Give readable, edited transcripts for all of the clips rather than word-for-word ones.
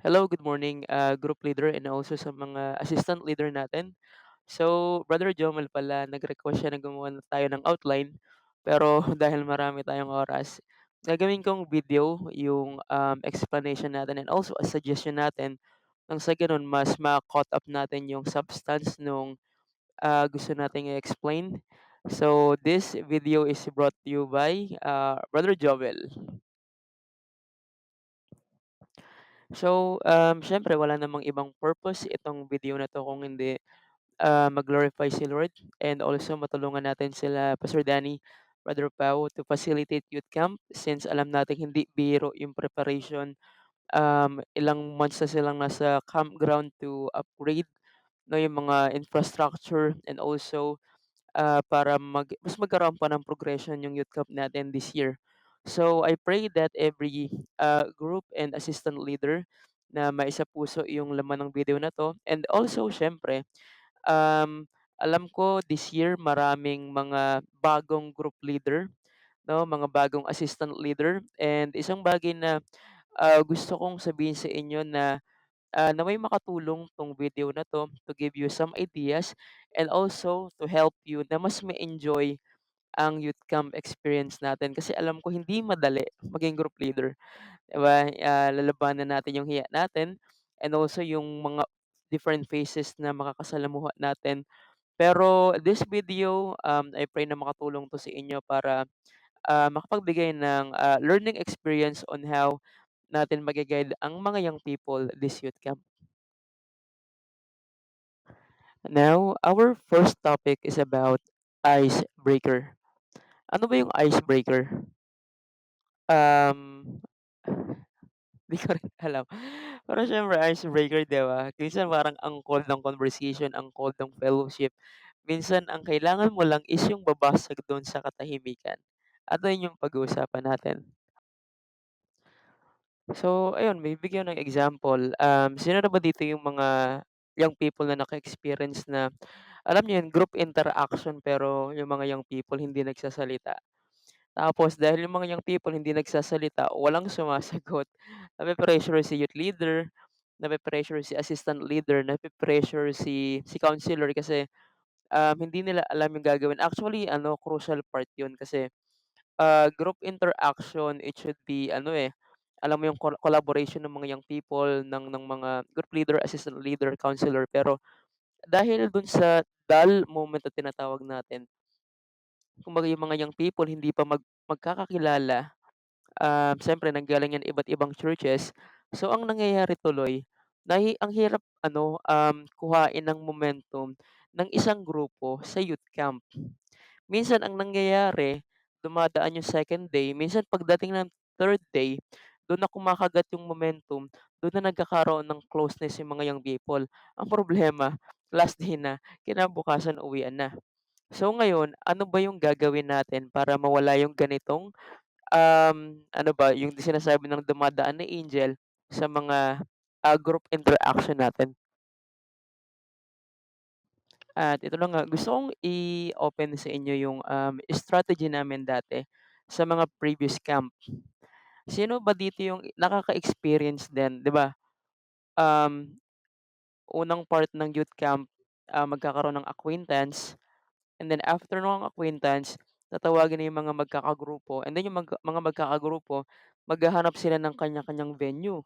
Hello, good morning, group leader and also sa mga assistant leader natin. So, Brother Jomel pala, nag-request siya na gumawa na tayo ng outline. Pero dahil marami tayong oras, gagawin kong video yung explanation natin and also a suggestion natin nang sa ganun mas ma-caught up natin yung substance nung gusto nating i-explain. So, this video is brought to you by Brother Jovel. So, syempre wala namang ibang purpose itong video na 'to kung hindi, mag-glorify si Lord and also matulungan natin sila Pastor Danny, Brother Pao to facilitate youth camp since alam natin hindi biro yung preparation. Ilang months na silang nasa campground to upgrade 'no, yung mga infrastructure and also para mas magkaroon pa ng progression yung youth camp natin this year. So I pray that every group and assistant leader na maisapuso yung laman ng video na 'to and also siyempre, um, alam ko this year maraming mga bagong group leader 'no, mga bagong assistant leader and isang bagay na, gusto kong sabihin sa inyo na nawa'y makatulong 'tong video na 'to to give you some ideas and also to help you na mas ma-enjoy ang youth camp experience natin. Kasi alam ko hindi madali maging group leader, 'di ba? Lalabanan natin yung hiya natin and also yung mga different faces na makakasalamuha natin. Pero this video, I pray na makatulong 'to sa inyo para, makapagbigay ng, learning experience on how natin ang mga young people this youth camp. Now, our first topic is about icebreaker. Ano ba yung icebreaker? Um, di ko rin alam. Pero siyempre icebreaker, 'di ba? Minsan parang ang cold ng conversation, ang cold ng fellowship. Minsan ang kailangan mo lang is yung babasag dun sa katahimikan. At ayun yung pag-uusapan natin. So, ayun, may bigyan ng example. Sino na ba dito yung mga young people na naka-experience na alam niyo yun, group interaction pero yung mga young people hindi nagsasalita. Tapos dahil yung mga young people hindi nagsasalita, walang sumasagot, nape-pressure si youth leader, nape-pressure si assistant leader, nape-pressure si counselor kasi, hindi nila alam yung gagawin. Actually ano, crucial part yun kasi, group interaction, it should be ano, alam mo yung collaboration ng mga young people, ng mga group leader, assistant leader, counselor. Pero dahil dun sa dull moment na tinatawag natin, kumbaga yung mga young people hindi pa magkakakilala, siyempre nanggaling yan iba't ibang churches. So ang nangyayari tuloy, ang hirap ano, kuhain ng momentum ng isang grupo sa youth camp. Minsan ang nangyayari, dumadaan yung second day, minsan pagdating ng third day, dun na kumakagat yung momentum, dun na nagkakaroon ng closeness yung mga young people. Ang problema, last day na, kinabukasan uwian na. So ngayon, ano ba yung gagawin natin para mawala yung ganitong, ano ba, yung sinasabi ng dumadaan na angel sa mga, group interaction natin? At ito na nga, gusto kong i-open sa inyo yung, strategy namin dati sa mga previous camp. Sino ba dito yung nakaka-experience din, 'di ba, um, unang part ng youth camp, magkakaroon ng acquaintance and then after nung acquaintance, tatawagin na yung mga magkakagrupo and then yung mga magkakagrupo, maghahanap sila ng kanya-kanyang venue.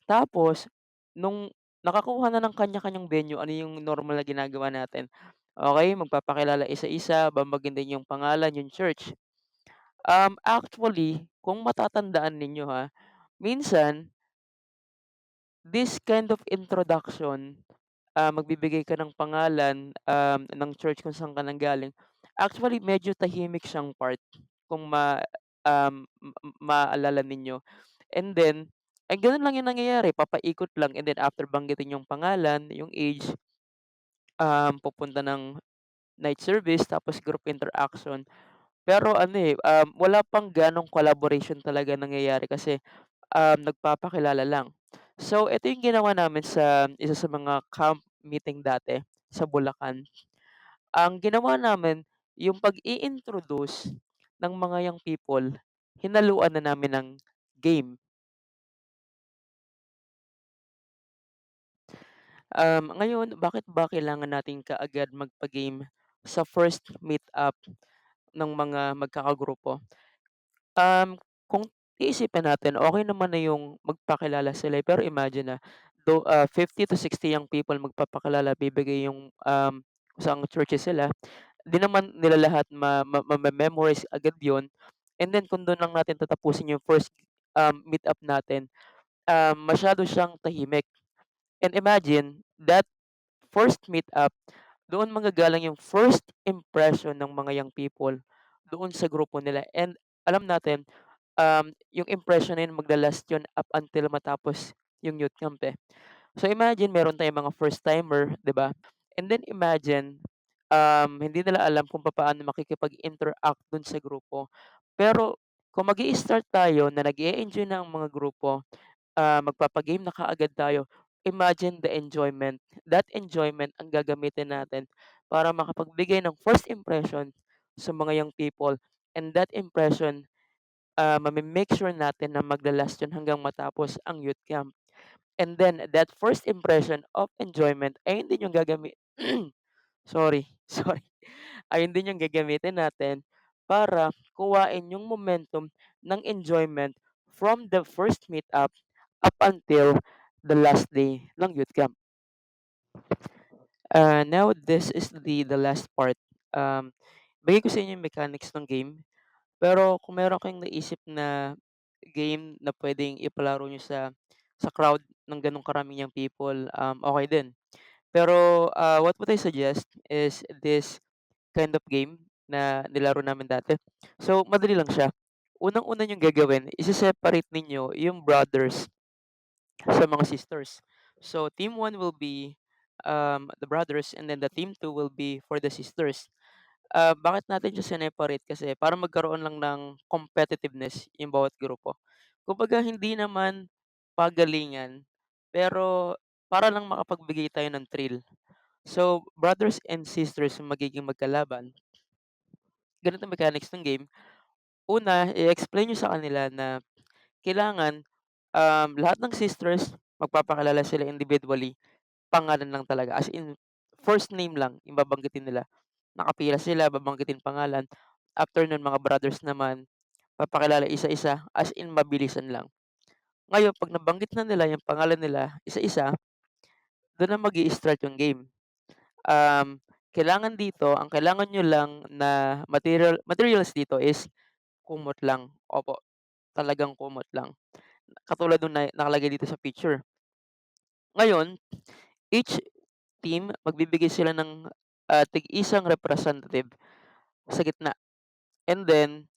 Tapos nung nakakuha na ng kanya-kanyang venue, ano yung normal na ginagawa natin? Okey, magpapakilala isa-isa, babanggitin din yung pangalan, yung church. Actually, kung matatandaan ninyo ha, minsan this kind of introduction, magbibigay ka ng pangalan, ng church kung saan ka nanggaling. Actually, medyo tahimik siyang part kung maaalala ninyo. And then, ay gano'n lang yung nangyayari, papaikot lang and then after banggitin yung pangalan, yung age, pupunta ng night service tapos group interaction. Pero ano, wala pang gano'ng collaboration talaga nangyayari kasi, nagpapakilala lang. So, ito yung ginawa namin sa isa sa mga camp meeting dati sa Bulacan. Ang ginawa namin, yung pag-i-introduce ng mga young people, hinaluan na namin ng game. Ngayon, bakit ba kailangan natin kaagad magpa-game sa first meet-up ng mga magkakagrupo? Kung iisipin natin, okey naman na yung magpakilala sila, eh, pero imagine, 50 to 60 young people magpapakilala, bibigay yung, kung saang churches sila, 'di naman nila lahat mame-memorize agad yun, and then kung dun lang natin tatapusin yung first, meet-up natin, masyado siyang tahimik. And imagine that first meet-up, doon manggagaling yung first impression ng mga young people doon sa grupo nila, and alam natin, yung impression na yun magla-last yun up until matapos yung youth camp, eh. So imagine meron tayong mga first timer, 'di ba? And then imagine, hindi nila alam kung papaano makikipag-interact dun sa grupo. Pero kung mag-i-start tayo na nag-e-enjoy na ang mga grupo, magpapa-game na kaagad tayo, imagine the enjoyment. That enjoyment ang gagamitin natin para makapagbigay ng first impression sa mga young people, and that impression, mame-make sure natin na magla-last yun hanggang matapos ang youth camp. And then that first impression of enjoyment ay hindi yung sorry, sorry. Ayun din yung gagamitin natin para kuhain yung momentum ng enjoyment from the first meetup up until the last day ng youth camp. Now this is the last part. Ibigay ko sa inyo yung mechanics ng game, pero kung meron kayong naisip na game na puwedeng ipalaro niyo sa crowd ng gano'ng karaming people, okey din. Pero, what I suggest is this kind of game na nilaro namin dati. So, madali lang siya. Unang-una niyong gagawin, ise-separate ninyo yung brothers sa mga sisters. So, team one will be, the brothers, and then the team two will be for the sisters. Bakit natin siya sineparate? Kasi para magkaroon lang ng competitiveness yung bawat grupo. Kumbaga hindi naman pagalingan, pero para lang makapagbigay tayo ng thrill. So, brothers and sisters yung magiging magkalaban. Ganito ang mechanics ng game. Una, i-explain niyo sa kanila na kailangan, lahat ng sisters magpapakilala sila individually, pangalan lang talaga, as in first name lang yung babanggitin nila. Nakapila sila, babanggitin pangalan. After nun, mga brothers naman, papakilala isa-isa, as in mabilisan lang. Ngayon 'pag nabanggit na nila yung pangalan nila isa-isa, dun na mag-i-start yung game. Kailangan dito, ang kailangan niyo lang na materials dito is kumot lang. Opo, talagang kumot lang. Katulad nung nakalagay dito sa picture. Ngayon, each team magbibigay sila ng, tig-isang representative sa gitna, and then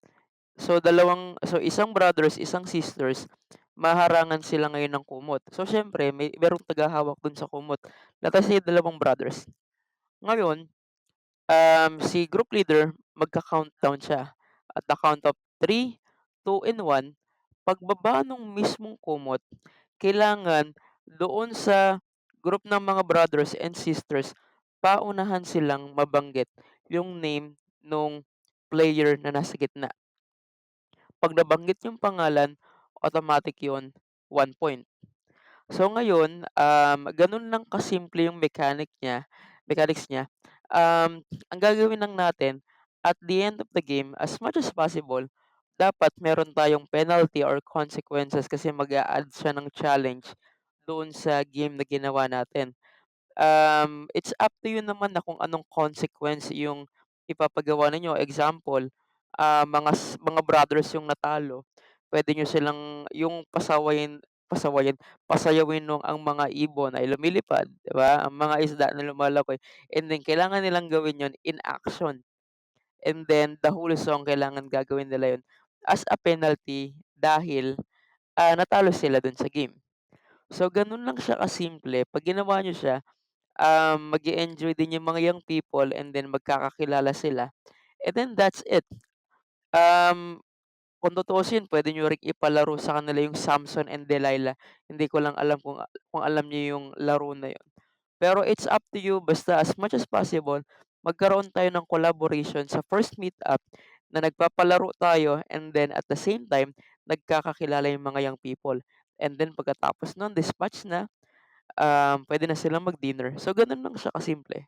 isang brothers, isang sisters, maharangan sila ngayon ng kumot. So siyempre merong taghahawak dun sa kumot. Let us say dalawang brothers. Ngayon, si group leader magka-countdown siya. At the count of 3, 2, and 1, pagbaba nung mismong kumot, kailangan doon sa group ng mga brothers and sisters, paunahan silang mabanggit yung name nung player na nasa gitna. 'Pag nabanggit yung pangalan, automatic yun, 1 point. So ngayon, gano'n lang kasimple yung mechanics niya. Ang gagawin lang natin, at the end of the game, as much as possible, dapat meron tayong penalty or consequences kasi mag-a-add siya ng challenge doon sa game na ginawa natin. It's up to you naman na kung anong consequence yung ipapagawa ninyo. Example, mga brothers yung natalo, puwede niyo silang yung pasawayin, pasayawin nung ang mga ibon ay lumilipad, 'di ba? Ang mga isda na lumalaki, and then kailangan nilang gawin yon in action. And then the whole song kailangan gagawin nila yun as a penalty dahil, natalo sila dun sa game. So ganun lang siya kasimple. 'Pag ginawa niyo siya, mag-e-enjoy din yung mga young people, and then magkakakilala sila, and then that's it. Um, kung tutuusin puwede niyo ring ipalaro sa kanila yung Samson and Delilah. Hindi ko lang alam kung alam niyo yung laro na yun. Pero it's up to you, basta as much as possible magkaroon tayo ng collaboration sa first meet-up na nagpapalaro tayo, and then at the same time nagkakakilala yung mga young people. And then pagkatapos nun dispatch na, puwede na silang mag-dinner. So gano'n lang siya kasimple.